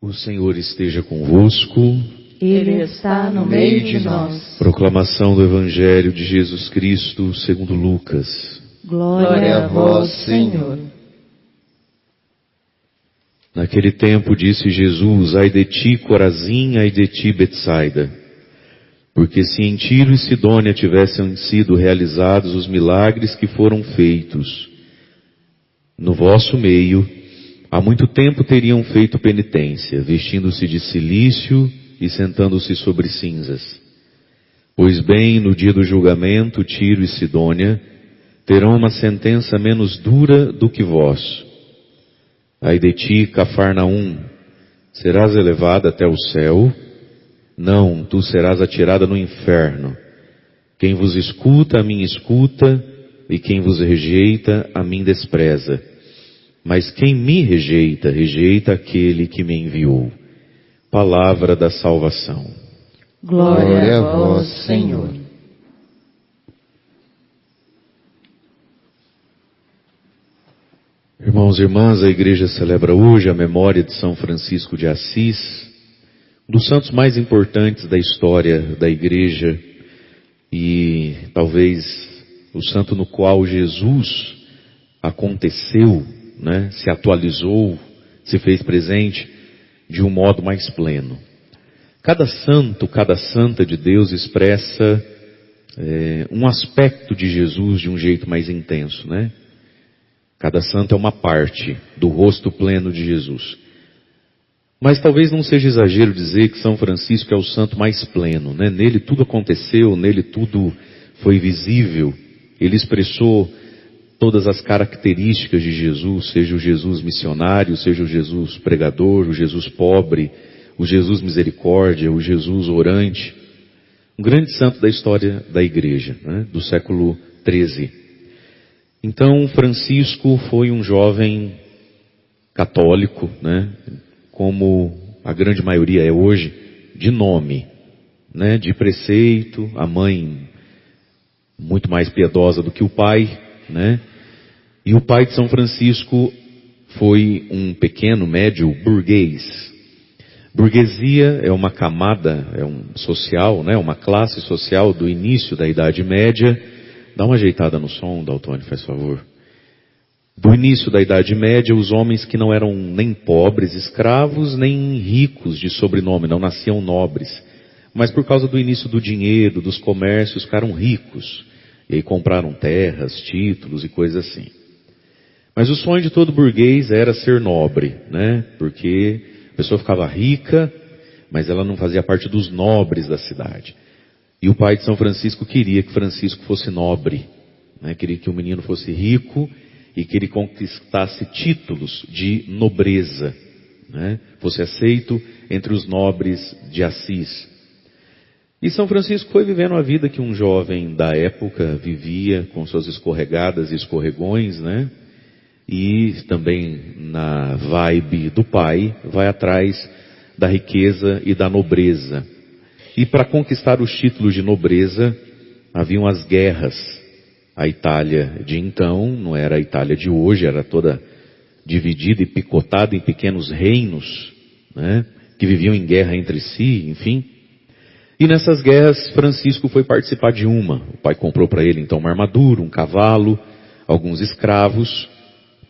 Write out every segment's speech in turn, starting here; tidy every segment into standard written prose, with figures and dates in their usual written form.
O Senhor esteja convosco. Ele está no meio de nós. Proclamação do Evangelho de Jesus Cristo segundo Lucas. Glória a vós, Senhor. Naquele tempo disse Jesus: Ai de ti, Corazim, ai de ti, Betsaida. Porque se em Tiro e Sidônia tivessem sido realizados os milagres que foram feitos no vosso meio, há muito tempo teriam feito penitência, vestindo-se de cilício e sentando-se sobre cinzas. Pois bem, no dia do julgamento, Tiro e Sidônia terão uma sentença menos dura do que vós. Ai de ti, Cafarnaum, serás elevada até o céu? Não, tu serás atirada no inferno. Quem vos escuta, a mim escuta, e quem vos rejeita, a mim despreza. Mas quem me rejeita, rejeita aquele que me enviou. Palavra da salvação. Glória a vós, Senhor. Irmãos e irmãs, a igreja celebra hoje a memória de São Francisco de Assis, um dos santos mais importantes da história da igreja e talvez o santo no qual Jesus aconteceu, se atualizou, se fez presente de um modo mais pleno. Cada santo, cada santa de Deus expressa um aspecto de Jesus de um jeito mais intenso, Cada santo é uma parte do rosto pleno de Jesus. Mas talvez não seja exagero dizer que São Francisco é o santo mais pleno, Nele tudo aconteceu, nele tudo foi visível. Ele expressou todas as características de Jesus, seja o Jesus missionário, seja o Jesus pregador, o Jesus pobre, o Jesus misericórdia, o Jesus orante. Um grande santo da história da igreja, do século XIII. Então, Francisco foi um jovem católico, como a grande maioria é hoje, de nome, de preceito, a mãe muito mais piedosa do que o pai, E o pai de São Francisco foi um pequeno, médio burguês. Burguesia é uma camada, social, uma classe social do início da Idade Média. Dá uma ajeitada no som, Daltônio, faz favor. Do início da Idade Média, os homens que não eram nem pobres, escravos, nem ricos de sobrenome, não nasciam nobres. Mas por causa do início do dinheiro, dos comércios, ficaram ricos. E aí compraram terras, títulos e coisas assim. Mas o sonho de todo burguês era ser nobre, Porque a pessoa ficava rica, mas ela não fazia parte dos nobres da cidade. E o pai de São Francisco queria que Francisco fosse nobre, Queria que o menino fosse rico e que ele conquistasse títulos de nobreza, Fosse aceito entre os nobres de Assis. E São Francisco foi vivendo a vida que um jovem da época vivia, com suas escorregadas e escorregões, E também na vibe do pai, vai atrás da riqueza e da nobreza. E para conquistar os títulos de nobreza, haviam as guerras. A Itália de então não era a Itália de hoje, era toda dividida e picotada em pequenos reinos, que viviam em guerra entre si, enfim. E nessas guerras, Francisco foi participar de uma. O pai comprou para ele então uma armadura, um cavalo, alguns escravos,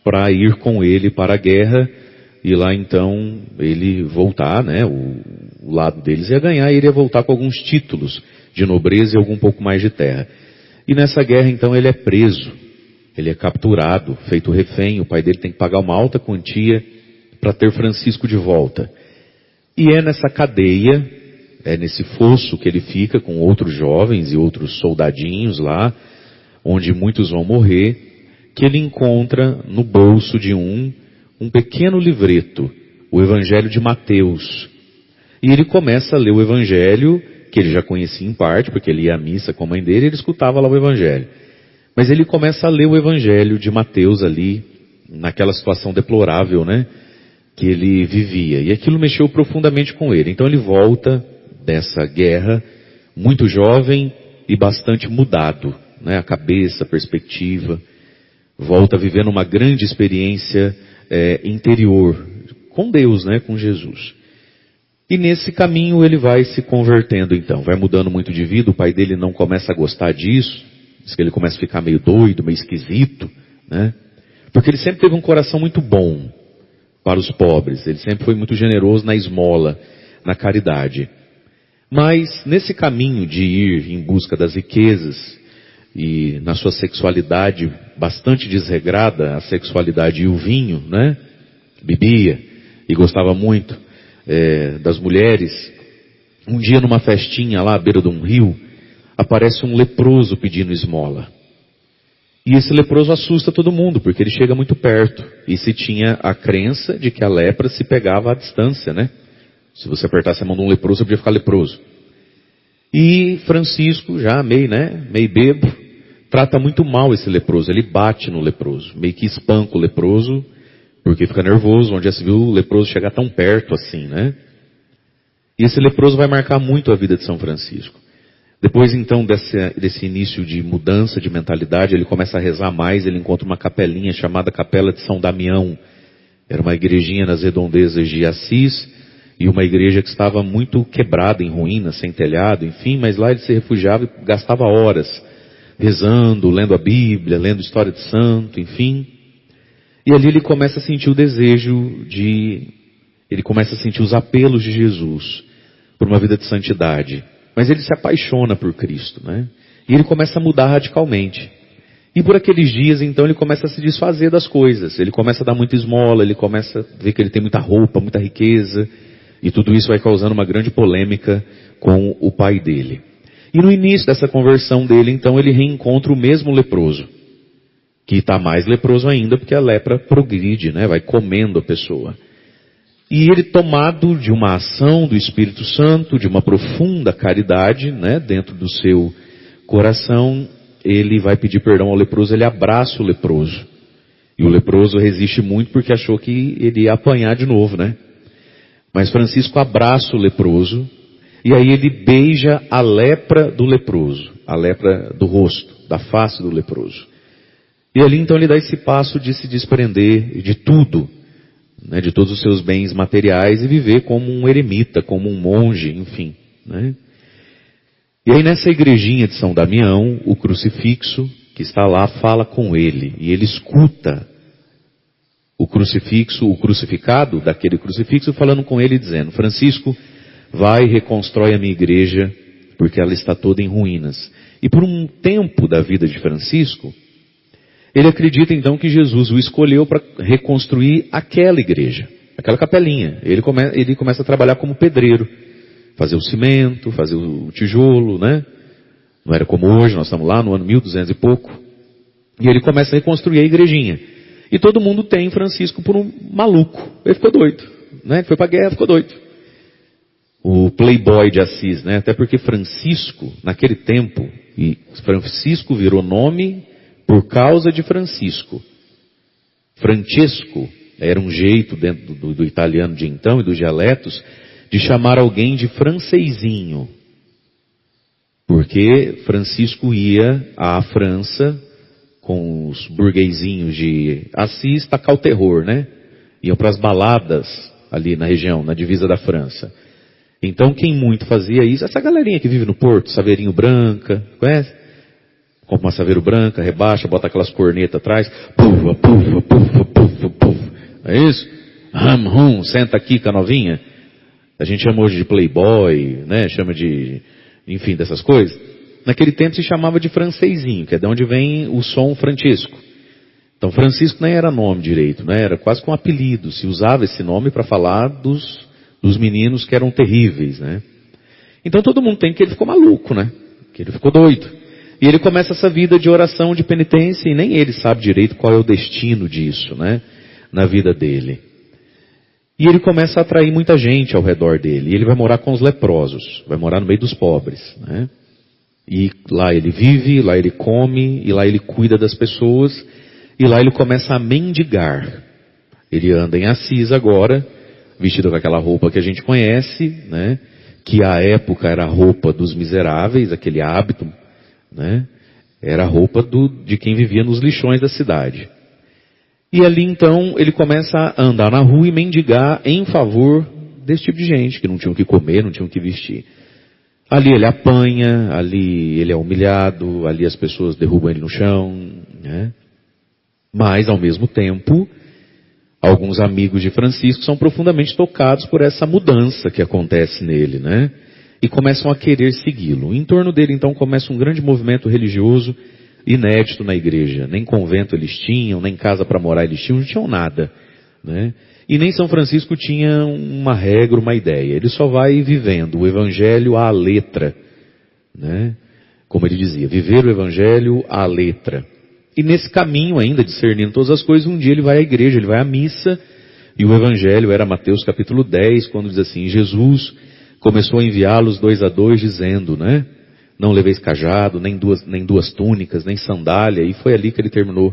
para ir com ele para a guerra. E lá então ele voltar, o lado deles ia ganhar, e ele ia voltar com alguns títulos de nobreza e algum pouco mais de terra. E nessa guerra então ele é preso, ele é capturado, feito refém. O pai dele tem que pagar uma alta quantia para ter Francisco de volta. E é nessa cadeia, é nesse fosso que ele fica com outros jovens e outros soldadinhos lá, onde muitos vão morrer, que ele encontra no bolso de um pequeno livreto, o Evangelho de Mateus. E ele começa a ler o Evangelho, que ele já conhecia em parte, porque ele ia à missa com a mãe dele e ele escutava lá o Evangelho. Mas ele começa a ler o Evangelho de Mateus ali, naquela situação deplorável, que ele vivia. E aquilo mexeu profundamente com ele. Então ele volta dessa guerra, muito jovem e bastante mudado, a cabeça, a perspectiva. Volta vivendo uma grande experiência interior, com Deus, né? Com Jesus. E nesse caminho ele vai se convertendo então, vai mudando muito de vida. O pai dele não começa a gostar disso, diz que ele começa a ficar meio doido, meio esquisito, né? Porque ele sempre teve um coração muito bom para os pobres, ele sempre foi muito generoso na esmola, na caridade. Mas nesse caminho de ir em busca das riquezas e na sua sexualidade bastante desregrada, a sexualidade e o vinho, né? Bebia e gostava muito das mulheres. Um dia numa festinha lá à beira de um rio, aparece um leproso pedindo esmola. E esse leproso assusta todo mundo, porque ele chega muito perto. E se tinha a crença de que a lepra se pegava à distância, né? Se você apertasse a mão de um leproso, você podia ficar leproso. E Francisco, já meio bêbado, trata muito mal esse leproso. Ele bate no leproso, meio que espanca o leproso, porque fica nervoso, onde já se viu o leproso chegar tão perto assim, né? E esse leproso vai marcar muito a vida de São Francisco. Depois então desse início de mudança de mentalidade, ele começa a rezar mais, ele encontra uma capelinha chamada Capela de São Damião. Era uma igrejinha nas redondezas de Assis, e uma igreja que estava muito quebrada, em ruínas, sem telhado, enfim, mas lá ele se refugiava e gastava horas rezando, lendo a Bíblia, lendo história de santo, enfim. E ali ele começa a sentir o desejo ele começa a sentir os apelos de Jesus por uma vida de santidade. Mas ele se apaixona por Cristo, né? E ele começa a mudar radicalmente. E por aqueles dias, então, ele começa a se desfazer das coisas. Ele começa a dar muita esmola, ele começa a ver que ele tem muita roupa, muita riqueza. E tudo isso vai causando uma grande polêmica com o pai dele. E no início dessa conversão dele, então, ele reencontra o mesmo leproso. Que está mais leproso ainda, porque a lepra progride, né? Vai comendo a pessoa. E ele, tomado de uma ação do Espírito Santo, de uma profunda caridade, né, dentro do seu coração, ele vai pedir perdão ao leproso, ele abraça o leproso. E o leproso resiste muito porque achou que ele ia apanhar de novo, né? Mas Francisco abraça o leproso, e aí ele beija a lepra do leproso, a lepra do rosto, da face do leproso. E ali então ele dá esse passo de se desprender de tudo, né, de todos os seus bens materiais, e viver como um eremita, como um monge, enfim, né? E aí nessa igrejinha de São Damião, o crucifixo que está lá fala com ele, e ele escuta o crucifixo, o crucificado daquele crucifixo falando com ele, dizendo: Francisco, vai e reconstrói a minha igreja, porque ela está toda em ruínas. E por um tempo da vida de Francisco, ele acredita então que Jesus o escolheu para reconstruir aquela igreja, aquela capelinha. Ele começa a trabalhar como pedreiro, fazer o cimento, fazer o tijolo, né? Não era como hoje, nós estamos lá no ano 1200 e pouco. E ele começa a reconstruir a igrejinha. E todo mundo tem Francisco por um maluco. Ele ficou doido, né? Ele foi para a guerra, ficou doido. O playboy de Assis, né? Até porque Francisco, naquele tempo, e Francisco virou nome por causa de Francisco. Francesco era um jeito dentro do italiano de então e dos dialetos de chamar alguém de francesinho. Porque Francisco ia à França com os burguesinhos de Assis tacar o terror, né? Iam para as baladas ali na região, na divisa da França. Então quem muito fazia isso, essa galerinha que vive no Porto, Saveirinho Branca, conhece? Compra uma saveiro branca, rebaixa, bota aquelas cornetas atrás, pufa, pufa, pufa, pufa, pufa. É isso? Senta aqui com a novinha. A gente chama hoje de playboy, né? Chama de, enfim, dessas coisas. Naquele tempo se chamava de francesinho, que é de onde vem o som Francisco. Então Francisco nem era nome direito, né? Era quase com um apelido. Se usava esse nome para falar dos meninos que eram terríveis, né? Então todo mundo tem que ele ficou maluco, né? Que ele ficou doido. E ele começa essa vida de oração, de penitência, e nem ele sabe direito qual é o destino disso, né? Na vida dele. E ele começa a atrair muita gente ao redor dele. E ele vai morar com os leprosos, vai morar no meio dos pobres, né? E lá ele vive, lá ele come, e lá ele cuida das pessoas, e lá ele começa a mendigar. Ele anda em Assis agora, vestido com aquela roupa que a gente conhece, né? Que à época era a roupa dos miseráveis, aquele hábito, né? Era a roupa de quem vivia nos lixões da cidade. E ali então ele começa a andar na rua e mendigar em favor desse tipo de gente, que não tinham o que comer, não tinham o que vestir. Ali ele apanha, ali ele é humilhado, ali as pessoas derrubam ele no chão, né? Mas ao mesmo tempo, alguns amigos de Francisco são profundamente tocados por essa mudança que acontece nele, né? E começam a querer segui-lo. Em torno dele então começa um grande movimento religioso inédito na igreja. Nem convento eles tinham, nem casa para morar eles tinham, não tinham nada, né? E nem São Francisco tinha uma regra, uma ideia. Ele só vai vivendo o evangelho à letra, né? Como ele dizia, viver o evangelho à letra. E nesse caminho ainda, discernindo todas as coisas, um dia ele vai à igreja, ele vai à missa, e o evangelho era Mateus capítulo 10, quando diz assim, Jesus começou a enviá-los 2 a 2, dizendo, né? Não leveis cajado, nem duas túnicas, nem sandália, e foi ali que ele terminou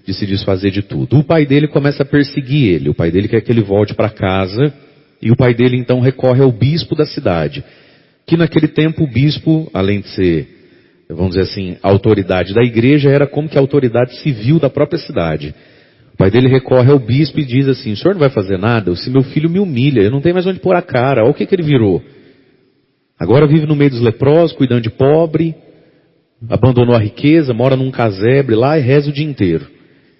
de se desfazer de tudo. O pai dele começa a perseguir ele, o pai dele quer que ele volte para casa, e o pai dele então recorre ao bispo da cidade, que naquele tempo o bispo, além de ser, vamos dizer assim, a autoridade da igreja, era como que a autoridade civil da própria cidade. O pai dele recorre ao bispo e diz assim, o senhor não vai fazer nada? Se meu filho me humilha, eu não tenho mais onde pôr a cara, olha o que ele virou. Agora vive no meio dos leprosos, cuidando de pobre, abandonou a riqueza, mora num casebre lá e reza o dia inteiro.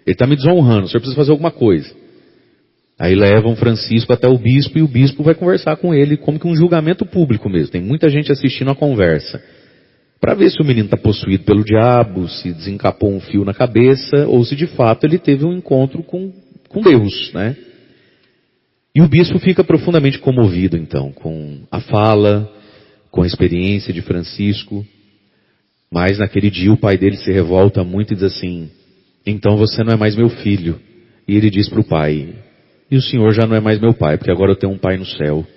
Ele está me desonrando, o senhor precisa fazer alguma coisa. Aí levam Francisco até o bispo e o bispo vai conversar com ele como que um julgamento público mesmo. Tem muita gente assistindo a conversa. Para ver se o menino está possuído pelo diabo, se desencapou um fio na cabeça, ou se de fato ele teve um encontro com Deus, né? E o bispo fica profundamente comovido então, com a fala, com a experiência de Francisco. Mas naquele dia o pai dele se revolta muito e diz assim, então você não é mais meu filho. E ele diz para o pai, e o senhor já não é mais meu pai, porque agora eu tenho um pai no céu.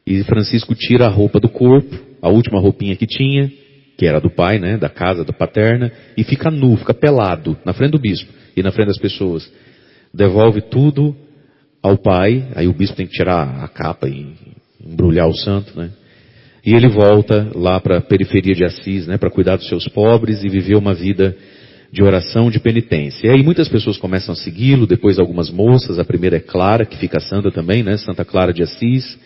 E Francisco tira a roupa do corpo, a última roupinha que tinha, que era do pai, né, da casa, da paterna, e fica nu, fica pelado, na frente do bispo e na frente das pessoas. Devolve tudo ao pai, aí o bispo tem que tirar a capa e embrulhar o santo, né? E ele volta lá para a periferia de Assis, né, para cuidar dos seus pobres e viver uma vida de oração, de penitência. E aí muitas pessoas começam a segui-lo, depois algumas moças, a primeira é Clara, que fica santa também, né, Santa Clara de Assis.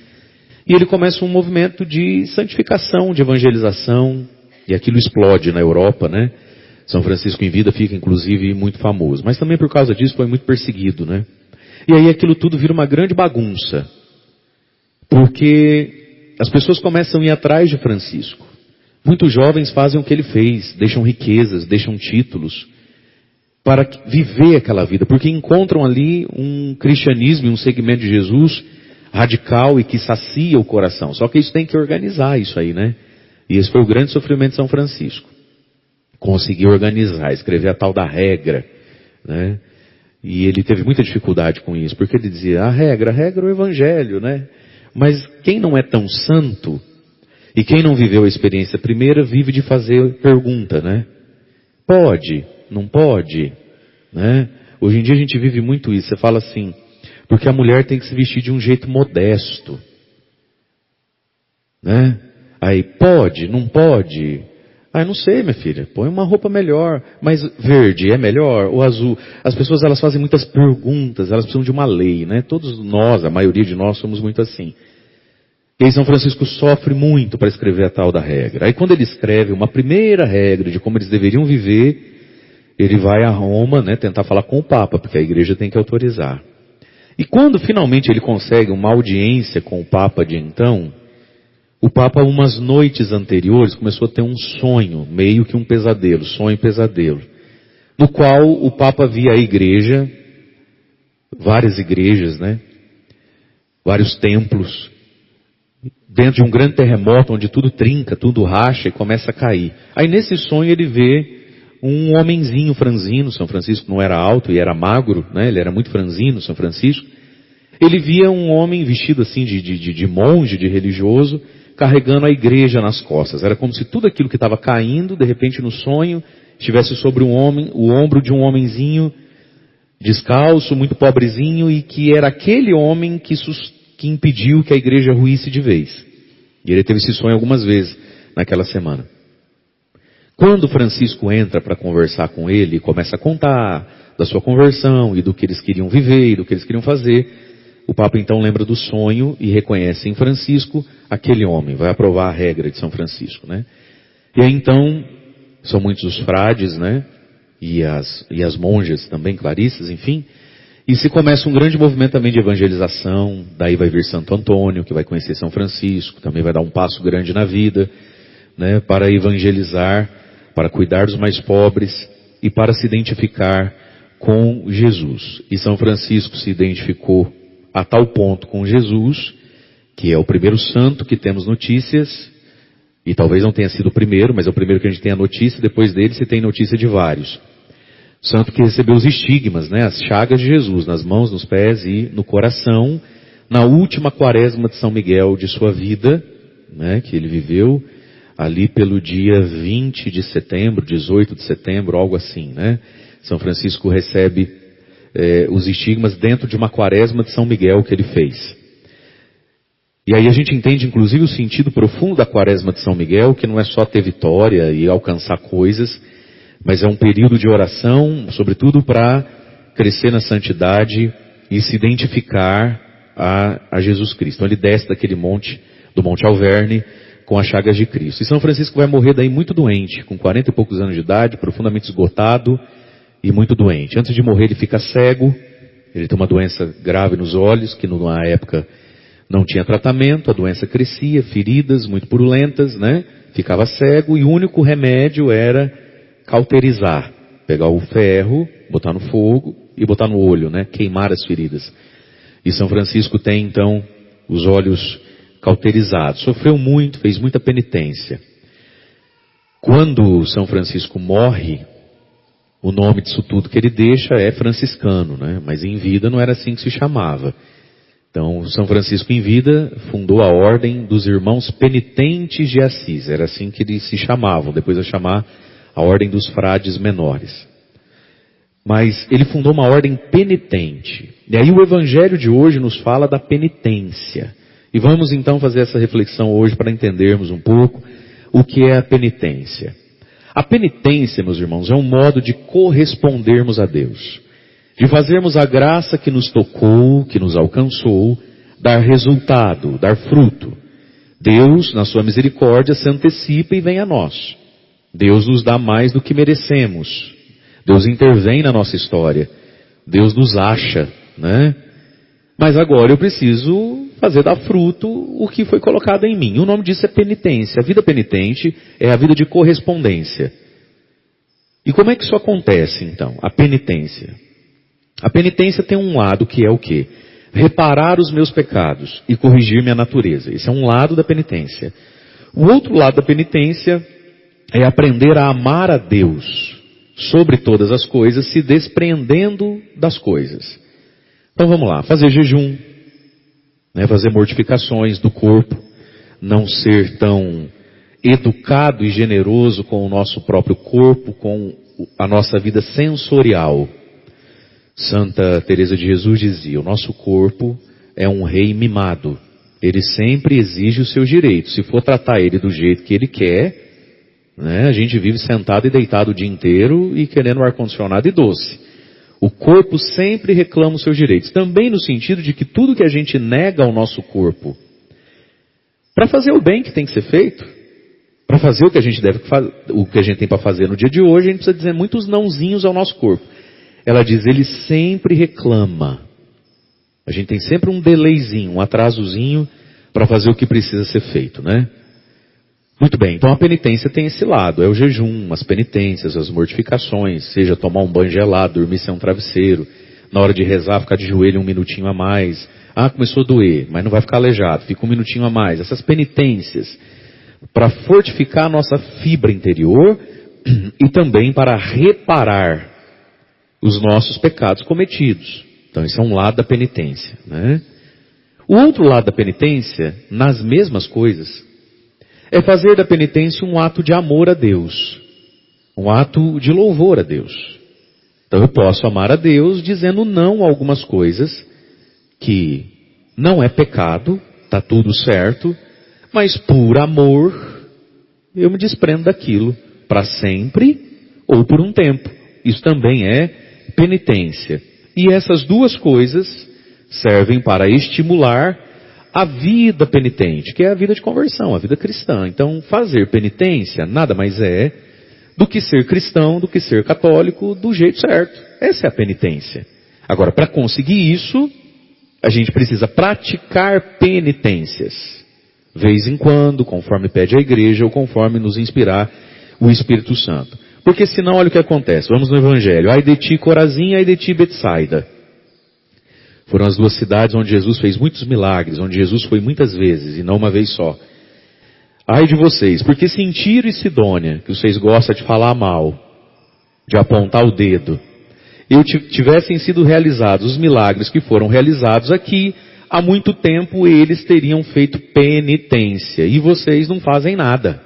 E ele começa um movimento de santificação, de evangelização, e aquilo explode na Europa, né? São Francisco em vida fica inclusive muito famoso, mas também por causa disso foi muito perseguido, né? E aí aquilo tudo vira uma grande bagunça, porque as pessoas começam a ir atrás de Francisco. Muitos jovens fazem o que ele fez, deixam riquezas, deixam títulos, para viver aquela vida, porque encontram ali um cristianismo e um segmento de Jesus radical e que sacia o coração. Só que isso tem que organizar isso aí, né? E esse foi o grande sofrimento de São Francisco. Conseguir organizar, escrever a tal da regra, né? E ele teve muita dificuldade com isso, porque ele dizia, a regra é o evangelho, né? Mas quem não é tão santo, e quem não viveu a experiência primeira, vive de fazer pergunta, né? Pode? Não pode? Né? Hoje em dia a gente vive muito isso. Você fala assim, porque a mulher tem que se vestir de um jeito modesto, né? Aí, pode? Não pode? Ah, não sei, minha filha, põe uma roupa melhor, mas verde é melhor, ou azul? As pessoas, elas fazem muitas perguntas, elas precisam de uma lei, né? Todos nós, a maioria de nós, somos muito assim. E aí São Francisco sofre muito para escrever a tal da regra. Aí quando ele escreve uma primeira regra de como eles deveriam viver, ele vai a Roma, né, tentar falar com o Papa, porque a igreja tem que autorizar. E quando finalmente ele consegue uma audiência com o Papa de então, o Papa, umas noites anteriores, começou a ter um sonho, meio que um pesadelo, sonho e pesadelo, no qual o Papa via a igreja, várias igrejas, né, vários templos, dentro de um grande terremoto, onde tudo trinca, tudo racha e começa a cair. Aí nesse sonho ele vê um homenzinho franzino, São Francisco não era alto e era magro, né, ele era muito franzino, São Francisco. Ele via um homem vestido assim de monge, de religioso, carregando a igreja nas costas. Era como se tudo aquilo que estava caindo, de repente no sonho, estivesse sobre um homem, o ombro de um homenzinho descalço, muito pobrezinho, e que era aquele homem que impediu que a igreja ruísse de vez. E ele teve esse sonho algumas vezes naquela semana. Quando Francisco entra para conversar com ele, começa a contar da sua conversão e do que eles queriam viver e do que eles queriam fazer, o Papa então lembra do sonho e reconhece em Francisco aquele homem, vai aprovar a regra de São Francisco, né? E aí então, são muitos os frades, né? E as monjas também, clarissas, enfim. E se começa um grande movimento também de evangelização, daí vai vir Santo Antônio, que vai conhecer São Francisco, também vai dar um passo grande na vida, né? Para evangelizar, para cuidar dos mais pobres e para se identificar com Jesus. E São Francisco se identificou a tal ponto com Jesus, que é o primeiro santo que temos notícias, e talvez não tenha sido o primeiro, mas é o primeiro que a gente tem a notícia, depois dele se tem notícia de vários. Santo que recebeu os estigmas, né, as chagas de Jesus, nas mãos, nos pés e no coração, na última quaresma de São Miguel de sua vida, né, que ele viveu ali pelo dia 20 de setembro, 18 de setembro, algo assim, né. São Francisco recebe os estigmas dentro de uma quaresma de São Miguel que ele fez. E aí a gente entende inclusive o sentido profundo da quaresma de São Miguel, que não é só ter vitória e alcançar coisas, mas é um período de oração, sobretudo para crescer na santidade e se identificar a Jesus Cristo. Então ele desce daquele monte, do Monte Alverne, com as chagas de Cristo. E São Francisco vai morrer daí muito doente, com 40 e poucos anos de idade, profundamente esgotado e muito doente. Antes de morrer ele fica cego, ele tem uma doença grave nos olhos, que na época não tinha tratamento, a doença crescia, feridas muito purulentas, né? Ficava cego e o único remédio era cauterizar, pegar o ferro, botar no fogo e botar no olho, né? Queimar as feridas. E São Francisco tem então os olhos cauterizados. Sofreu muito, fez muita penitência. Quando São Francisco morre, o nome disso tudo que ele deixa é franciscano, né? Mas em vida não era assim que se chamava. Então, São Francisco em vida fundou a Ordem dos Irmãos Penitentes de Assis. Era assim que eles se chamavam, depois a chamar a Ordem dos Frades Menores. Mas ele fundou uma ordem penitente. E aí o Evangelho de hoje nos fala da penitência. E vamos então fazer essa reflexão hoje para entendermos um pouco o que é a penitência. A penitência, meus irmãos, é um modo de correspondermos a Deus. De fazermos a graça que nos tocou, que nos alcançou, dar resultado, dar fruto. Deus, na sua misericórdia, se antecipa e vem a nós. Deus nos dá mais do que merecemos. Deus intervém na nossa história. Deus nos acha, né? Mas agora eu preciso fazer dar fruto o que foi colocado em mim. O nome disso é penitência. A vida penitente é a vida de correspondência. E como é que isso acontece, então? A penitência. A penitência tem um lado que é o quê? Reparar os meus pecados e corrigir minha natureza. Esse é um lado da penitência. O outro lado da penitência é aprender a amar a Deus sobre todas as coisas, se despreendendo das coisas. Então vamos lá, fazer jejum, né, fazer mortificações do corpo, não ser tão educado e generoso com o nosso próprio corpo, com a nossa vida sensorial. Santa Teresa de Jesus dizia, o nosso corpo é um rei mimado. Ele sempre exige os seus direitos. Se for tratar ele do jeito que ele quer, né, a gente vive sentado e deitado o dia inteiro e querendo ar-condicionado e doce. O corpo sempre reclama os seus direitos. Também no sentido de que tudo que a gente nega ao nosso corpo, para fazer o bem que tem que ser feito, para fazer o que a gente o que a gente tem para fazer no dia de hoje, a gente precisa dizer muitos nãozinhos ao nosso corpo. Ela diz, ele sempre reclama. A gente tem sempre um delayzinho, um atrasozinho para fazer o que precisa ser feito, né? Muito bem, então a penitência tem esse lado, é o jejum, as penitências, as mortificações, seja tomar um banho gelado, dormir sem um travesseiro, na hora de rezar ficar de joelho um minutinho a mais. Ah, começou a doer, mas não vai ficar aleijado, fica um minutinho a mais. Essas penitências para fortificar a nossa fibra interior e também para reparar os nossos pecados cometidos. Então esse é um lado da penitência, né? O outro lado da penitência, nas mesmas coisas, é fazer da penitência um ato de amor a Deus. Um ato de louvor a Deus. Então eu posso amar a Deus dizendo não a algumas coisas que não é pecado, está tudo certo, mas por amor eu me desprendo daquilo para sempre ou por um tempo. Isso também é penitência. E essas duas coisas servem para estimular a vida penitente, que é a vida de conversão, a vida cristã. Então, fazer penitência nada mais é do que ser cristão, do que ser católico do jeito certo. Essa é a penitência. Agora, para conseguir isso, a gente precisa praticar penitências. Vez em quando, conforme pede a igreja ou conforme nos inspirar o Espírito Santo. Porque senão, olha o que acontece. Vamos no Evangelho. Ai de ti, Corazim, ai de ti, Betsaida. Foram as duas cidades onde Jesus fez muitos milagres, onde Jesus foi muitas vezes, e não uma vez só. Ai de vocês, porque se em Tiro e Sidônia, que vocês gostam de falar mal, de apontar o dedo, tivessem sido realizados os milagres que foram realizados aqui, há muito tempo eles teriam feito penitência, e vocês não fazem nada.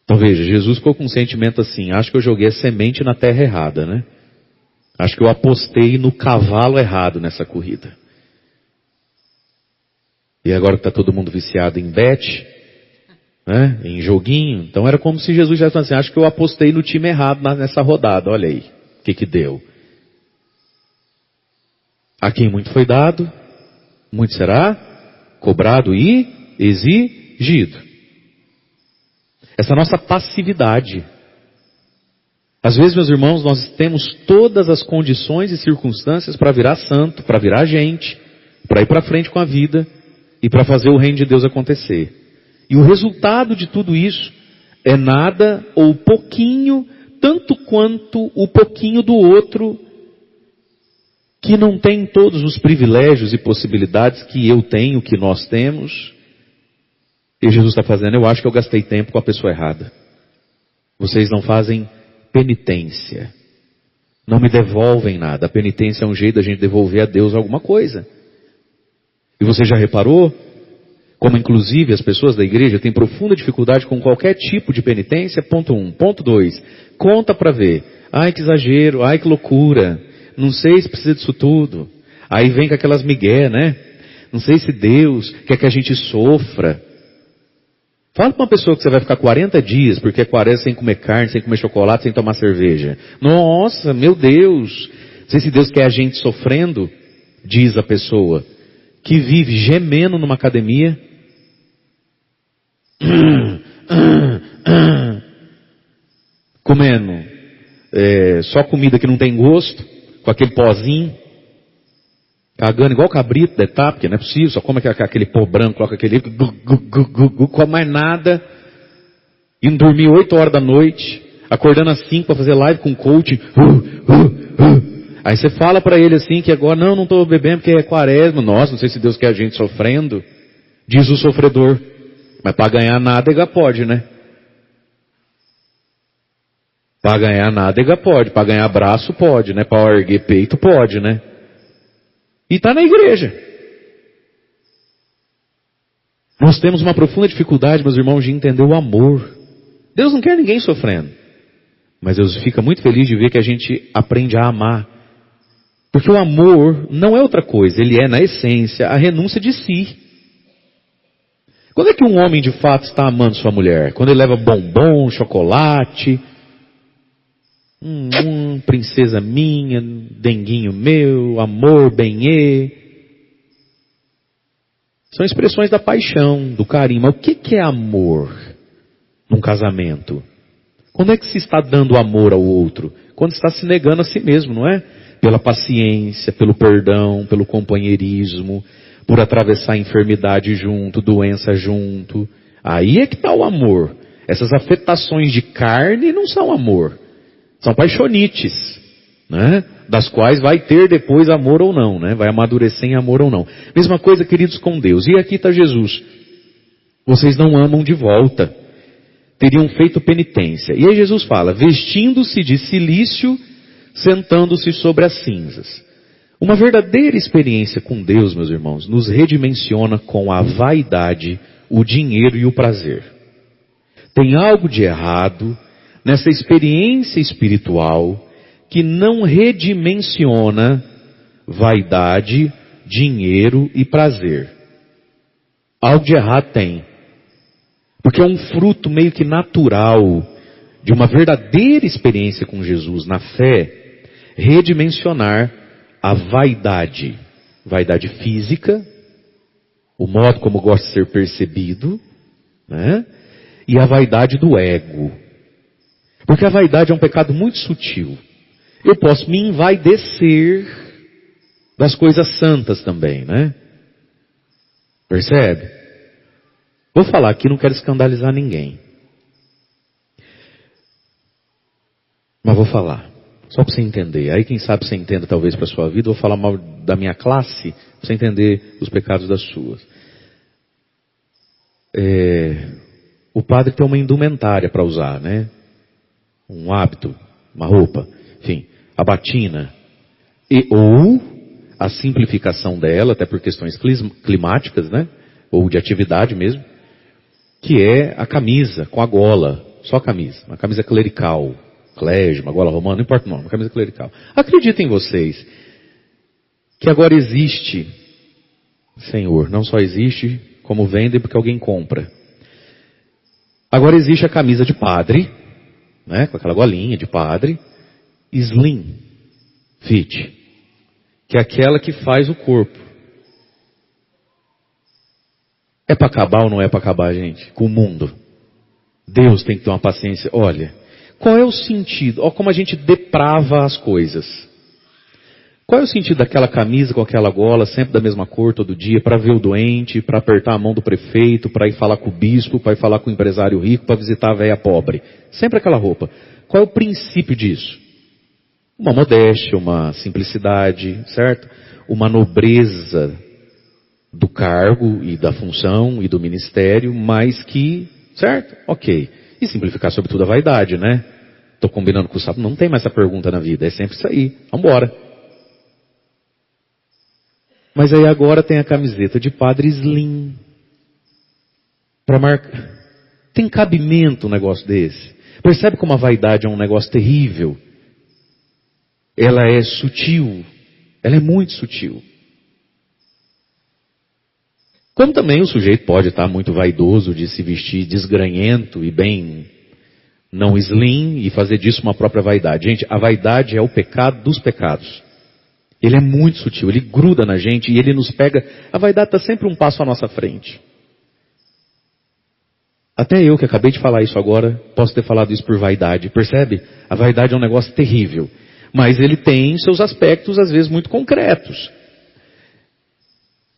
Então veja, Jesus ficou com um sentimento assim, acho que eu joguei a semente na terra errada, né? Acho que eu apostei no cavalo errado nessa corrida. E agora que está todo mundo viciado em bet, né, em joguinho, então era como se Jesus já estivesse assim, acho que eu apostei no time errado nessa rodada, olha aí, o que deu. A quem muito foi dado, muito será cobrado e exigido. Essa nossa passividade. Às vezes, meus irmãos, nós temos todas as condições e circunstâncias para virar santo, para virar gente, para ir para frente com a vida e para fazer o reino de Deus acontecer. E o resultado de tudo isso é nada ou pouquinho, tanto quanto o pouquinho do outro que não tem todos os privilégios e possibilidades que eu tenho, que nós temos. E Jesus está fazendo, eu acho que eu gastei tempo com a pessoa errada. Vocês não fazem penitência. Não me devolvem nada. A penitência é um jeito da gente devolver a Deus alguma coisa. E você já reparou como inclusive as pessoas da igreja têm profunda dificuldade com qualquer tipo de penitência? Ponto 1. Ponto 2. Conta para ver. Ai que exagero, ai que loucura. Não sei se precisa disso tudo. Aí vem com aquelas migué, né? Não sei se Deus quer que a gente sofra. Fala para uma pessoa que você vai ficar 40 dias, porque é 40 sem comer carne, sem comer chocolate, sem tomar cerveja. Nossa, meu Deus! Não sei se Deus quer a gente sofrendo, diz a pessoa, que vive gemendo numa academia. Comendo só comida que não tem gosto, com aquele pozinho. Cagando igual cabrito da etapa, porque não é possível, só come aquele pó branco, coloca aquele, come mais nada, indo dormir 8 horas da noite, acordando às 5 para fazer live com coaching. Aí você fala para ele assim, que agora, não estou bebendo porque é quaresma, nossa, não sei se Deus quer a gente sofrendo, diz o sofredor, mas para ganhar nada, pode, né? Para ganhar nada, pode, para ganhar braço pode, né? Para erguer peito pode, né? E está na igreja. Nós temos uma profunda dificuldade, meus irmãos, de entender o amor. Deus não quer ninguém sofrendo. Mas Deus fica muito feliz de ver que a gente aprende a amar. Porque o amor não é outra coisa. Ele é, na essência, a renúncia de si. Quando é que um homem de fato está amando sua mulher? Quando ele leva bombom, chocolate, princesa minha, denguinho meu, amor, benê. São expressões da paixão, do carinho. Mas o que é amor num casamento? Quando é que se está dando amor ao outro? Quando está se negando a si mesmo, não é? Pela paciência, pelo perdão, pelo companheirismo, por atravessar a enfermidade junto, doença junto. Aí é que está o amor. Essas afetações de carne não são amor. São paixonites, né? Das quais vai ter depois amor ou não, né? Vai amadurecer em amor ou não. Mesma coisa, queridos, com Deus. E aqui está Jesus. Vocês não amam de volta. Teriam feito penitência. E aí Jesus fala, vestindo-se de cilício, sentando-se sobre as cinzas. Uma verdadeira experiência com Deus, meus irmãos, nos redimensiona com a vaidade, o dinheiro e o prazer. Tem algo de errado nessa experiência espiritual que não redimensiona vaidade, dinheiro e prazer. Algo de errado tem. Porque é um fruto meio que natural de uma verdadeira experiência com Jesus na fé, redimensionar a vaidade. Vaidade física, o modo como gosta de ser percebido, né? E a vaidade do ego. Porque a vaidade é um pecado muito sutil. Eu posso me envaidecer das coisas santas também, né? Percebe? Vou falar aqui, não quero escandalizar ninguém. Mas vou falar, só para você entender. Aí quem sabe você entenda talvez para a sua vida. Vou falar mal da minha classe, para você entender os pecados das suas. O padre tem uma indumentária para usar, né? Um hábito, uma roupa, enfim, a batina. Ou a simplificação dela, até por questões climáticas, né? Ou de atividade mesmo, que é a camisa com a gola, só a camisa, uma camisa clerical, clégio, uma gola romana, não importa o nome, uma camisa clerical. Acreditem vocês que agora existe, Senhor, não só existe como vendem porque alguém compra. Agora existe a camisa de padre, né, com aquela golinha de padre, slim fit, que é aquela que faz o corpo. É para acabar ou não é para acabar, gente? Com o mundo. Deus tem que ter uma paciência. Olha, qual é o sentido? Olha como a gente deprava as coisas. Qual é o sentido daquela camisa com aquela gola, sempre da mesma cor, todo dia, para ver o doente, para apertar a mão do prefeito, para ir falar com o bispo, para ir falar com o empresário rico, para visitar a velha pobre? Sempre aquela roupa. Qual é o princípio disso? Uma modéstia, uma simplicidade, certo? Uma nobreza do cargo e da função e do ministério, mas que, certo? Ok. E simplificar sobretudo a vaidade, né? Estou combinando com o sábado, não tem mais essa pergunta na vida, é sempre isso aí. Vambora. Mas aí agora tem a camiseta de padre slim. Para marcar. Tem cabimento um negócio desse? Percebe como a vaidade é um negócio terrível? Ela é sutil. Ela é muito sutil. Como também o sujeito pode estar muito vaidoso de se vestir desgranhento e bem não slim e fazer disso uma própria vaidade. Gente, a vaidade é o pecado dos pecados. Ele é muito sutil, ele gruda na gente e ele nos pega. A vaidade está sempre um passo à nossa frente. Até eu que acabei de falar isso agora, posso ter falado isso por vaidade. Percebe? A vaidade é um negócio terrível. Mas ele tem seus aspectos às vezes muito concretos.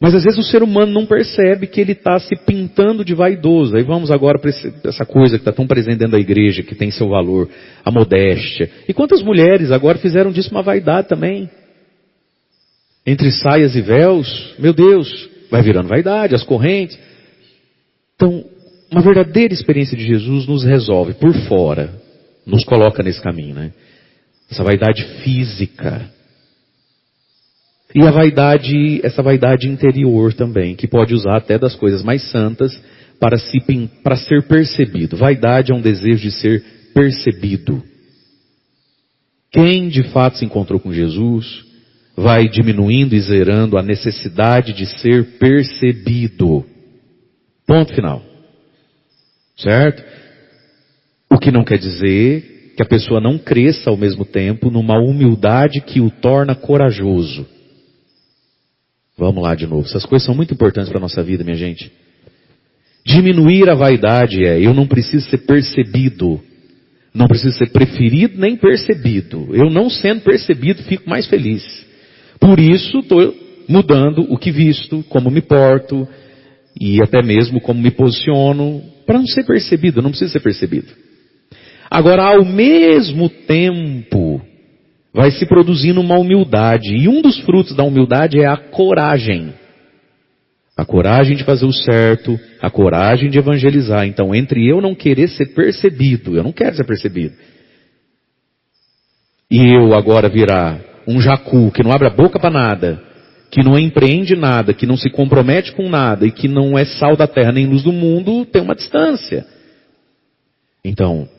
Mas às vezes o ser humano não percebe que ele está se pintando de vaidoso. Aí vamos agora para essa coisa que está tão presente dentro da igreja, que tem seu valor, a modéstia. E quantas mulheres agora fizeram disso uma vaidade também? Entre saias e véus, meu Deus, vai virando vaidade, as correntes. Então, uma verdadeira experiência de Jesus nos resolve por fora, nos coloca nesse caminho, né? Essa vaidade física. E a vaidade, essa vaidade interior também, que pode usar até das coisas mais santas para ser percebido. Vaidade é um desejo de ser percebido. Quem de fato se encontrou com Jesus vai diminuindo e zerando a necessidade de ser percebido. Ponto final. Certo? O que não quer dizer que a pessoa não cresça ao mesmo tempo numa humildade que o torna corajoso. Vamos lá de novo. Essas coisas são muito importantes para a nossa vida, minha gente. Diminuir a vaidade eu não preciso ser percebido. Não preciso ser preferido nem percebido. Eu não sendo percebido fico mais feliz. Por isso estou mudando o que visto, como me porto e até mesmo como me posiciono para não ser percebido. Eu não preciso ser percebido. Agora, ao mesmo tempo, vai se produzindo uma humildade. E um dos frutos da humildade é a coragem. A coragem de fazer o certo, a coragem de evangelizar. Então, entre eu não querer ser percebido, eu não quero ser percebido, e eu agora virar um jacu que não abre a boca para nada, que não empreende nada, que não se compromete com nada e que não é sal da terra nem luz do mundo, tem uma distância. Então,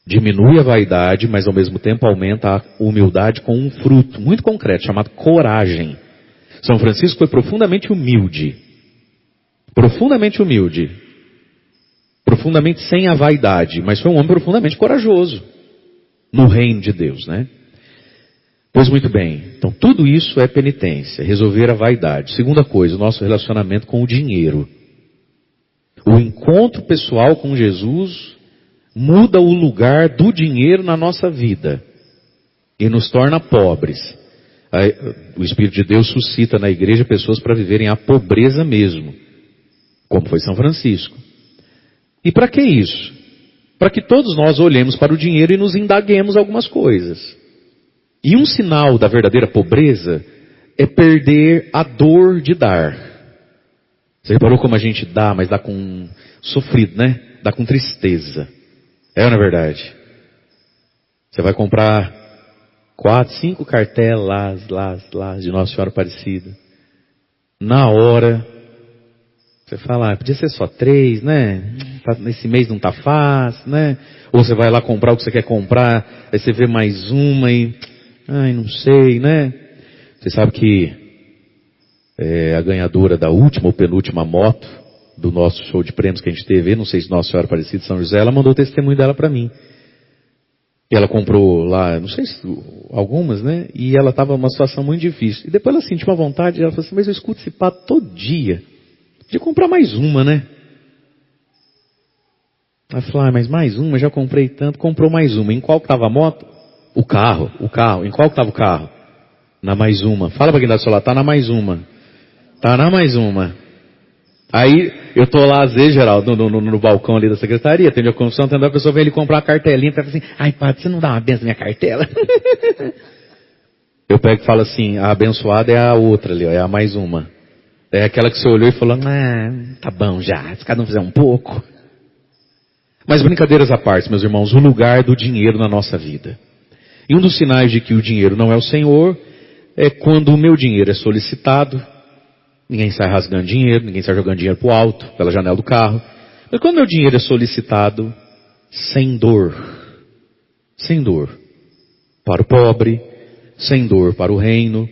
diminui a vaidade, mas ao mesmo tempo aumenta a humildade com um fruto muito concreto, chamado coragem. São Francisco foi profundamente humilde. Profundamente humilde. Profundamente sem a vaidade, mas foi um homem profundamente corajoso no reino de Deus, né? Pois muito bem, então tudo isso é penitência, resolver a vaidade. Segunda coisa, o nosso relacionamento com o dinheiro. O encontro pessoal com Jesus muda o lugar do dinheiro na nossa vida e nos torna pobres. O Espírito de Deus suscita na igreja pessoas para viverem a pobreza mesmo, como foi São Francisco. E para que isso? Para que todos nós olhemos para o dinheiro e nos indaguemos algumas coisas. E um sinal da verdadeira pobreza é perder a dor de dar. Você reparou como a gente dá, mas dá com sofrido, né? Dá com tristeza. É ou não é verdade? Você vai comprar 4, 5 cartelas lá de Nossa Senhora Aparecida. Na hora, você fala, podia ser só 3, né? Nesse mês não tá fácil, né? Ou você vai lá comprar o que você quer comprar, aí você vê mais uma e... Ai, não sei, né? Você sabe que a ganhadora da última ou penúltima moto do nosso show de prêmios que a gente teve, não sei se Nossa Senhora Aparecida de São José, ela mandou o testemunho dela para mim. Ela comprou lá, não sei se algumas, né? E ela estava numa situação muito difícil. E depois ela sentiu uma vontade, ela falou assim, mas eu escuto esse pato todo dia. Podia comprar mais uma, né? Ela falou, mas mais uma, já comprei tanto, comprou mais uma. Em qual que estava a moto? O carro. Em qual que estava o carro? Na mais uma. Fala para quem está do seu lado, tá na mais uma. Tá na mais uma. Aí, eu tô lá às vezes, Geraldo, no balcão ali da secretaria, tem a confissão, a pessoa vem ali comprar uma cartelinha, e fala assim, ai padre, você não dá uma benção na minha cartela? Eu pego e falo assim, a abençoada é a outra ali, ó, é a mais uma. É aquela que você olhou e falou, tá bom já, se cada um fizer um pouco. Mas brincadeiras à parte, meus irmãos, o lugar do dinheiro na nossa vida. E um dos sinais de que o dinheiro não é o Senhor é quando o meu dinheiro é solicitado. Ninguém sai rasgando dinheiro, ninguém sai jogando dinheiro para o alto, pela janela do carro. Mas quando meu dinheiro é solicitado sem dor para o pobre, sem dor para o reino,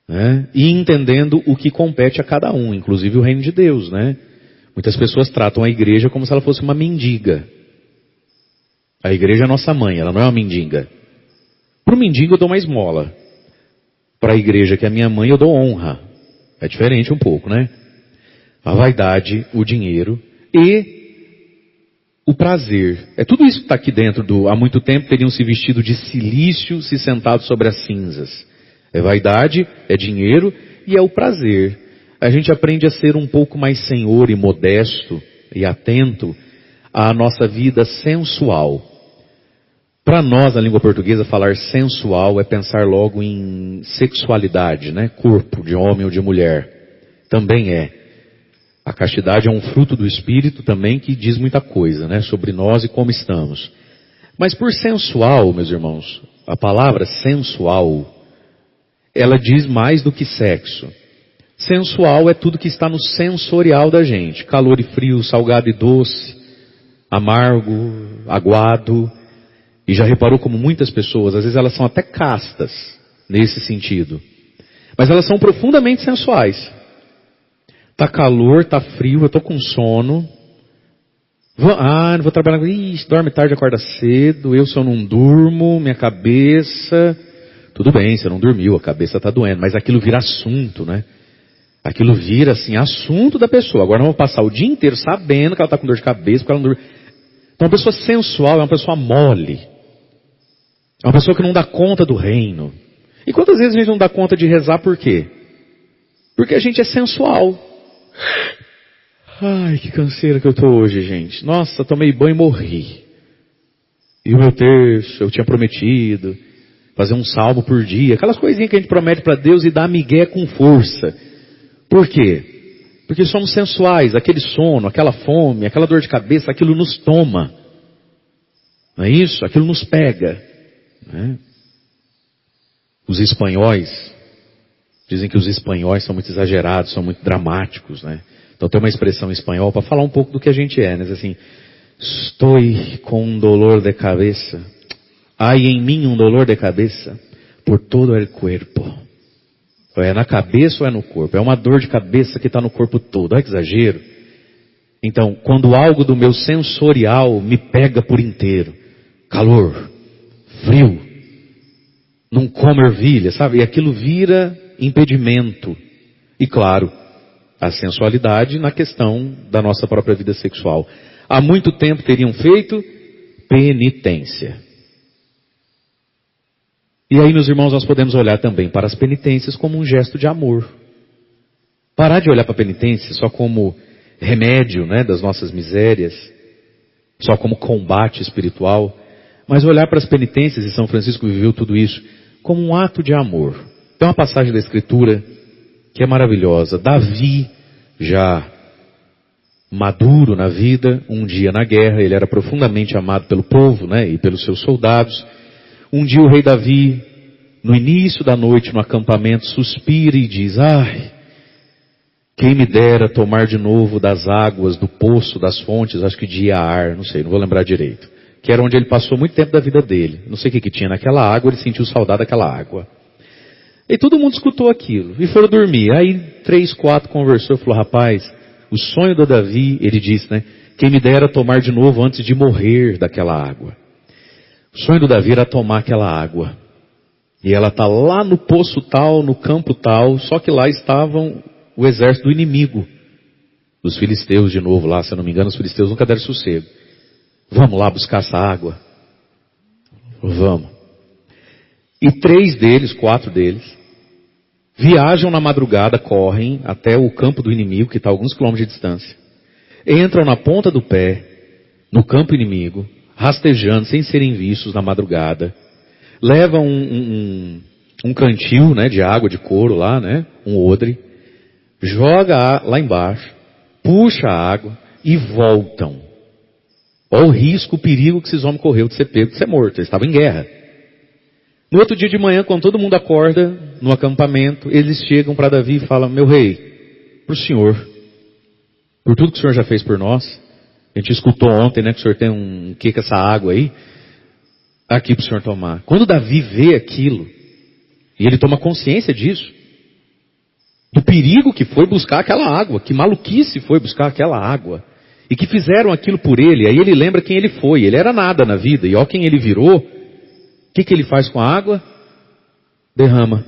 né? E entendendo o que compete a cada um, inclusive o reino de Deus, né? Muitas pessoas tratam a igreja como se ela fosse uma mendiga. A igreja é nossa mãe, ela não é uma mendiga. Para o mendigo eu dou uma esmola. Para a igreja que é minha mãe eu dou honra. É diferente um pouco, né? A vaidade, o dinheiro e o prazer. É tudo isso que está aqui dentro há muito tempo teriam se vestido de cilício, se sentado sobre as cinzas. É vaidade, é dinheiro e é o prazer. A gente aprende a ser um pouco mais senhor e modesto e atento à nossa vida sensual. Para nós, na língua portuguesa, falar sensual é pensar logo em sexualidade, né? Corpo de homem ou de mulher. Também é. A castidade é um fruto do Espírito também que diz muita coisa, né? Sobre nós e como estamos. Mas por sensual, meus irmãos, a palavra sensual, ela diz mais do que sexo. Sensual é tudo que está no sensorial da gente. Calor e frio, salgado e doce, amargo, aguado. E já reparou como muitas pessoas, às vezes elas são até castas nesse sentido. Mas elas são profundamente sensuais. Tá calor, tá frio, eu tô com sono. Não vou trabalhar. Dorme tarde, acorda cedo. Eu só não durmo, minha cabeça. Tudo bem, você não dormiu, a cabeça tá doendo. Mas aquilo vira assunto, né? Aquilo vira assim, assunto da pessoa. Agora vamos passar o dia inteiro sabendo que ela tá com dor de cabeça, porque ela não dorme. Então uma pessoa sensual é uma pessoa mole. É uma pessoa que não dá conta do reino. E quantas vezes a gente não dá conta de rezar por quê? Porque a gente é sensual. Ai, que canseira que eu tô hoje, gente. Nossa, tomei banho e morri. E o meu terço, eu tinha prometido fazer um salmo por dia. Aquelas coisinhas que a gente promete para Deus e dá migué com força. Por quê? Porque somos sensuais. Aquele sono, aquela fome, aquela dor de cabeça, aquilo nos toma. Não é isso? Aquilo nos pega. Né? Os espanhóis, dizem que os espanhóis são muito exagerados, são muito dramáticos, né? Então tem uma expressão em espanhol para falar um pouco do que a gente é, né? Diz assim, estou com um dolor de cabeça. Hay em mim um dolor de cabeça por todo el cuerpo. Ou é na cabeça ou é no corpo? É uma dor de cabeça que está no corpo todo. Olha que exagero. Então, quando algo do meu sensorial me pega por inteiro, calor, frio, não come ervilha, sabe? E aquilo vira impedimento. E claro, a sensualidade na questão da nossa própria vida sexual. Há muito tempo teriam feito penitência. E aí, meus irmãos, nós podemos olhar também para as penitências como um gesto de amor. Parar de olhar para a penitência só como remédio, né, das nossas misérias, só como combate espiritual, mas olhar para as penitências, e São Francisco viveu tudo isso, como um ato de amor. Tem uma passagem da Escritura que é maravilhosa. Davi, já maduro na vida, um dia na guerra, ele era profundamente amado pelo povo, né, e pelos seus soldados. Um dia o rei Davi, no início da noite, no acampamento, suspira e diz: ai, quem me dera tomar de novo das águas do poço, das fontes, acho que de Iaar, não sei, não vou lembrar direito. Que era onde ele passou muito tempo da vida dele. Não sei o que tinha naquela água, ele sentiu saudade daquela água. E todo mundo escutou aquilo, e foram dormir. Aí 3, 4 conversou e falou: rapaz, o sonho do Davi, ele disse, né? Quem me dera tomar de novo antes de morrer daquela água. O sonho do Davi era tomar aquela água. E ela está lá no poço tal, no campo tal, só que lá estavam o exército do inimigo. Dos filisteus de novo lá, se eu não me engano, os filisteus nunca deram sossego. Vamos lá buscar essa água? Vamos. E 3 deles, 4 deles, viajam na madrugada, correm até o campo do inimigo, que está a alguns quilômetros de distância. Entram na ponta do pé, no campo inimigo, rastejando, sem serem vistos na madrugada. Levam um cantil, né, de água de couro lá, né, um odre. Joga lá embaixo, puxa a água e voltam. Olha o risco, o perigo que esses homens correu de ser pego, de ser morto. Eles estavam em guerra. No outro dia de manhã, quando todo mundo acorda no acampamento, eles chegam para Davi e falam: meu rei, para o senhor, por tudo que o senhor já fez por nós, a gente escutou ontem, né, que o senhor tem um que com essa água aí, aqui para o senhor tomar. Quando Davi vê aquilo, e ele toma consciência disso, do perigo que foi buscar aquela água, que maluquice foi buscar aquela água, e que fizeram aquilo por ele, aí ele lembra quem ele foi. Ele era nada na vida, e olha quem ele virou. O que ele faz com a água? Derrama.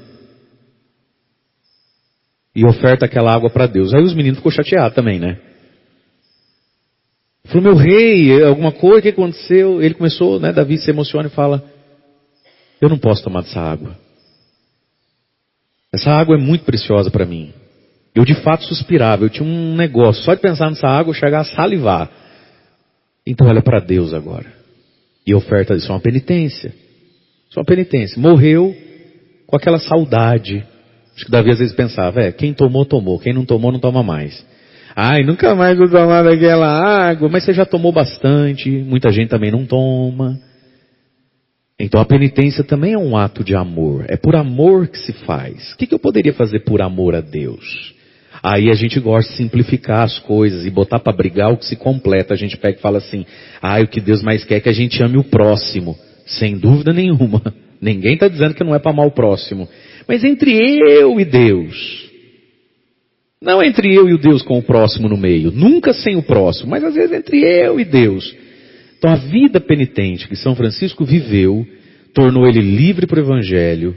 E oferta aquela água para Deus. Aí os meninos ficou chateados também, né? Falou: meu rei, alguma coisa, o que aconteceu? Ele começou, né, Davi se emociona e fala: eu não posso tomar dessa água. Essa água é muito preciosa para mim. Eu de fato suspirava, eu tinha um negócio, só de pensar nessa água eu chegava a salivar. Então olha para Deus agora. E oferta isso, é uma penitência. Isso é uma penitência. Morreu com aquela saudade. Acho que Davi às vezes pensava: quem tomou, tomou. Quem não tomou, não toma mais. Ai, nunca mais vou tomar daquela água. Mas você já tomou bastante. Muita gente também não toma. Então a penitência também é um ato de amor. É por amor que se faz. O que eu poderia fazer por amor a Deus? Aí a gente gosta de simplificar as coisas e botar para brigar o que se completa. A gente pega e fala assim: o que Deus mais quer é que a gente ame o próximo. Sem dúvida nenhuma. Ninguém está dizendo que não é para amar o próximo. Mas entre eu e Deus. Não entre eu e o Deus com o próximo no meio. Nunca sem o próximo. Mas às vezes entre eu e Deus. Então a vida penitente que São Francisco viveu, tornou ele livre para o Evangelho,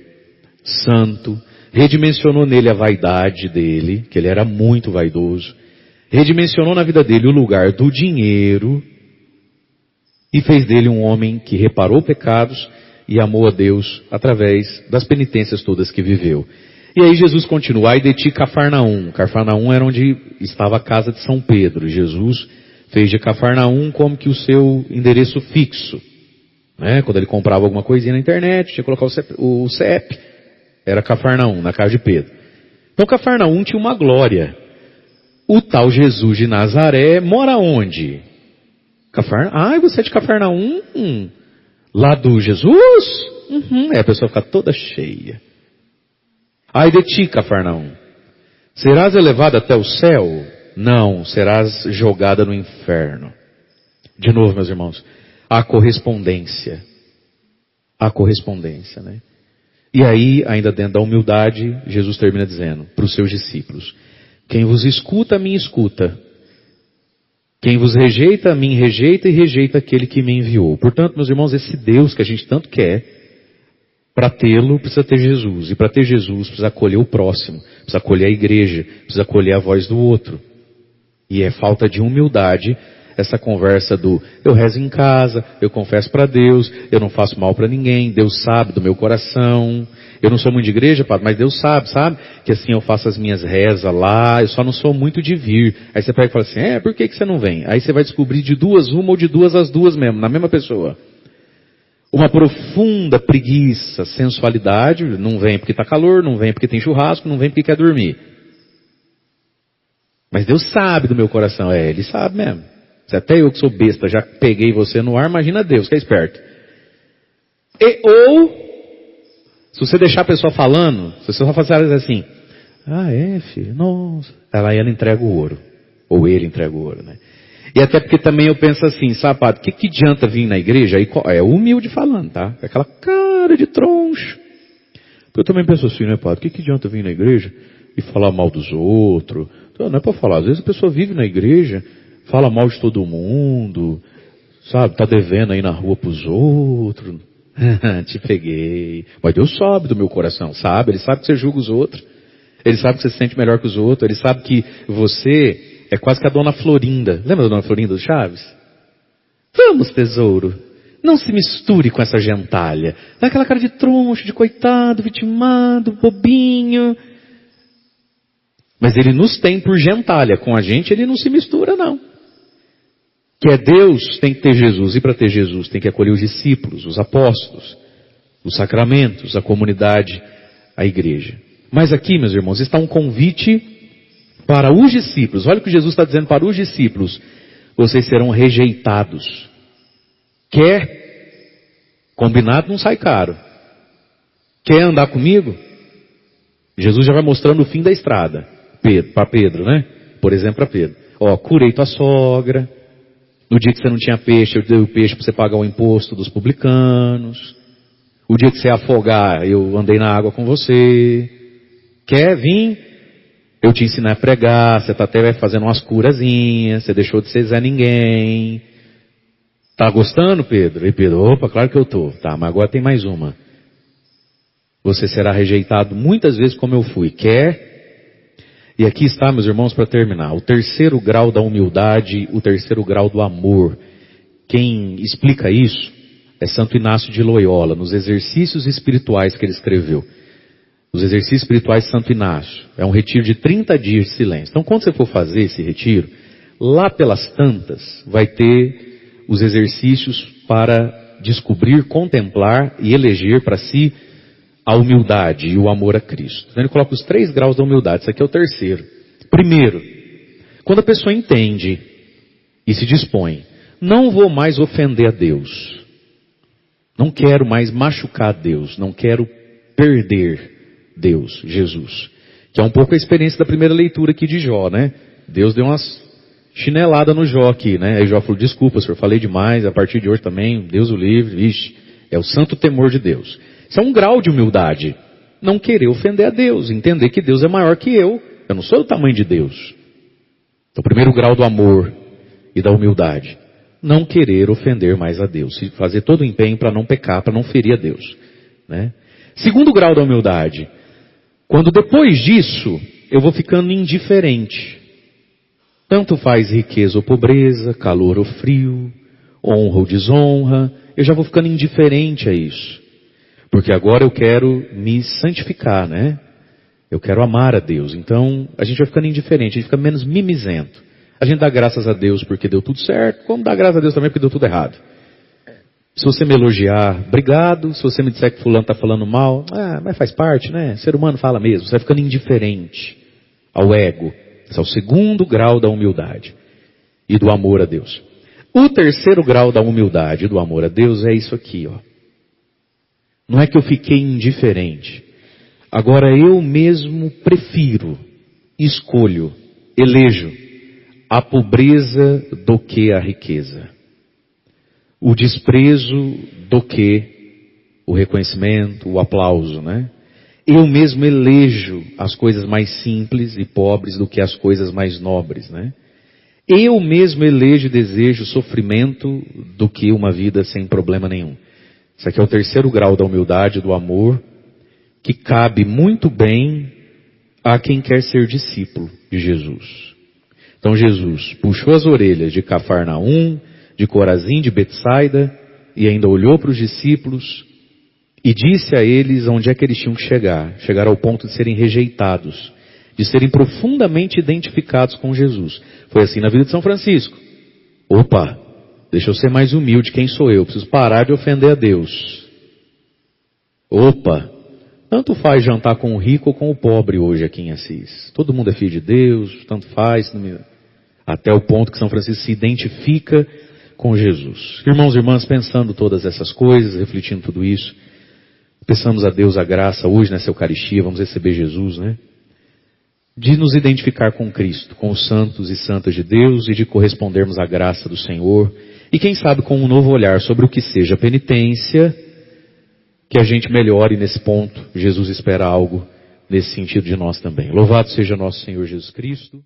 santo, redimensionou nele a vaidade dele, que ele era muito vaidoso, redimensionou na vida dele o lugar do dinheiro, e fez dele um homem que reparou pecados e amou a Deus através das penitências todas que viveu. E aí Jesus continua: ai de ti, Cafarnaum. Cafarnaum era onde estava a casa de São Pedro. Jesus fez de Cafarnaum como que o seu endereço fixo. Né? Quando ele comprava alguma coisinha na internet, tinha que colocar o CEP. Era Cafarnaum, na casa de Pedro. Então Cafarnaum tinha uma glória. O tal Jesus de Nazaré mora onde? Você é de Cafarnaum? Lá do Jesus? Aí a pessoa fica toda cheia. Ai de ti, Cafarnaum. Serás elevado até o céu? Não, serás jogada no inferno. De novo, meus irmãos, a correspondência. A correspondência, né? E aí, ainda dentro da humildade, Jesus termina dizendo para os seus discípulos: quem vos escuta, a mim escuta. Quem vos rejeita, a mim rejeita, e rejeita aquele que me enviou. Portanto, meus irmãos, esse Deus que a gente tanto quer, Para tê-lo, precisa ter Jesus. E para ter Jesus, precisa acolher o próximo, precisa acolher a igreja, precisa acolher a voz do outro. E é falta de humildade essa conversa do eu rezo em casa, eu confesso para Deus, eu não faço mal para ninguém, Deus sabe do meu coração. Eu não sou muito de igreja, padre, mas Deus sabe? Que assim eu faço as minhas rezas lá, eu só não sou muito de vir. Aí você pega e fala assim, por que você não vem? Aí você vai descobrir de duas uma ou de duas as duas mesmo, na mesma pessoa. Uma profunda preguiça, sensualidade, não vem porque está calor, não vem porque tem churrasco, não vem porque quer dormir. Mas Deus sabe do meu coração, Ele sabe mesmo. Se até eu que sou besta já peguei você no ar, imagina Deus, que é esperto. Ou, se você deixar a pessoa falando, se você só fazer assim, filho, nossa, ela entrega o ouro. Ou ele entrega o ouro, né? E até porque também eu penso assim, sabe, padre, o que adianta vir na igreja? Aí, é humilde falando, tá? É aquela cara de troncho. Eu também penso assim, né, padre, o que adianta vir na igreja e falar mal dos outros? Então, não é para falar, às vezes a pessoa vive na igreja, fala mal de todo mundo, sabe, tá devendo aí na rua pros outros. Te peguei. Mas Deus sabe do meu coração, sabe? Ele sabe que você julga os outros. Ele sabe que você se sente melhor que os outros. Ele sabe que você é quase que a Dona Florinda. Lembra da Dona Florinda do Chaves? Vamos, tesouro. Não se misture com essa gentalha. Dá aquela cara de troncho, de coitado, vitimado, bobinho. Mas ele nos tem por gentalha. Com a gente ele não se mistura, não. Que é Deus, tem que ter Jesus. E para ter Jesus tem que acolher os discípulos, os apóstolos, os sacramentos, a comunidade, a igreja. Mas aqui, meus irmãos, está um convite para os discípulos. Olha o que Jesus está dizendo para os discípulos. Vocês serão rejeitados. Quer? Combinado não sai caro. Quer andar comigo? Jesus já vai mostrando o fim da estrada. Para Pedro, né? Por exemplo, para Pedro. Curei tua sogra. No dia que você não tinha peixe, eu dei o peixe para você pagar o imposto dos publicanos. O dia que você afogar, eu andei na água com você. Quer vir? Eu te ensinei a pregar, você está até fazendo umas curazinhas, você deixou de ser Zé Ninguém. Tá gostando, Pedro? E Pedro, opa, claro que eu tô. Tá, mas agora tem mais uma. Você será rejeitado muitas vezes como eu fui. Quer? E aqui está, meus irmãos, para terminar. O terceiro grau da humildade, o terceiro grau do amor. Quem explica isso é Santo Inácio de Loyola, nos exercícios espirituais que ele escreveu. Os exercícios espirituais de Santo Inácio. É um retiro de 30 dias de silêncio. Então, quando você for fazer esse retiro, lá pelas tantas, vai ter os exercícios para descobrir, contemplar e eleger para si a humildade e o amor a Cristo. Então ele coloca os 3 graus da humildade. Isso aqui é o terceiro. Primeiro, quando a pessoa entende e se dispõe, não vou mais ofender a Deus. Não quero mais machucar a Deus. Não quero perder Deus, Jesus. Que é um pouco a experiência da primeira leitura aqui de Jó, né? Deus deu umas chineladas no Jó aqui, né? Aí Jó falou, desculpa, senhor, falei demais, a partir de hoje também, Deus o livre, vixe, é o santo temor de Deus. Isso é um grau de humildade. Não querer ofender a Deus, entender que Deus é maior que eu não sou do tamanho de Deus. Então, o primeiro grau do amor e da humildade. Não querer ofender mais a Deus. Fazer todo o empenho para não pecar, para não ferir a Deus. Né? Segundo grau da humildade. Quando depois disso, eu vou ficando indiferente. Tanto faz riqueza ou pobreza, calor ou frio, honra ou desonra. Eu já vou ficando indiferente a isso. Porque agora eu quero me santificar, né? Eu quero amar a Deus. Então, a gente vai ficando indiferente, a gente fica menos mimizento. A gente dá graças a Deus porque deu tudo certo, como dá graças a Deus também porque deu tudo errado. Se você me elogiar, obrigado. Se você me disser que fulano está falando mal, mas faz parte, né? Ser humano fala mesmo. Você vai ficando indiferente ao ego. Esse é o segundo grau da humildade e do amor a Deus. O terceiro grau da humildade e do amor a Deus é isso aqui, ó. Não é que eu fiquei indiferente. Agora eu mesmo prefiro, escolho, elejo a pobreza do que a riqueza. O desprezo do que o reconhecimento, o aplauso, né? Eu mesmo elejo as coisas mais simples e pobres do que as coisas mais nobres, né? Eu mesmo elejo e desejo sofrimento do que uma vida sem problema nenhum. Isso aqui é o terceiro grau da humildade, do amor, que cabe muito bem a quem quer ser discípulo de Jesus. Então Jesus puxou as orelhas de Cafarnaum, de Corazim, de Betsaida, e ainda olhou para os discípulos e disse a eles onde é que eles tinham que chegar. Chegar ao ponto de serem rejeitados, de serem profundamente identificados com Jesus. Foi assim na vida de São Francisco. Opa, deixa eu ser mais humilde, quem sou eu? Preciso parar de ofender a Deus. Opa, tanto faz jantar com o rico ou com o pobre hoje aqui em Assis. Todo mundo é filho de Deus, tanto faz. Até o ponto que São Francisco se identifica com Jesus. Irmãos e irmãs, pensando todas essas coisas, refletindo tudo isso, peçamos a Deus a graça hoje nessa Eucaristia, vamos receber Jesus, né? De nos identificar com Cristo, com os santos e santas de Deus e de correspondermos à graça do Senhor. E quem sabe com um novo olhar sobre o que seja penitência, que a gente melhore nesse ponto. Jesus espera algo nesse sentido de nós também. Louvado seja nosso Senhor Jesus Cristo.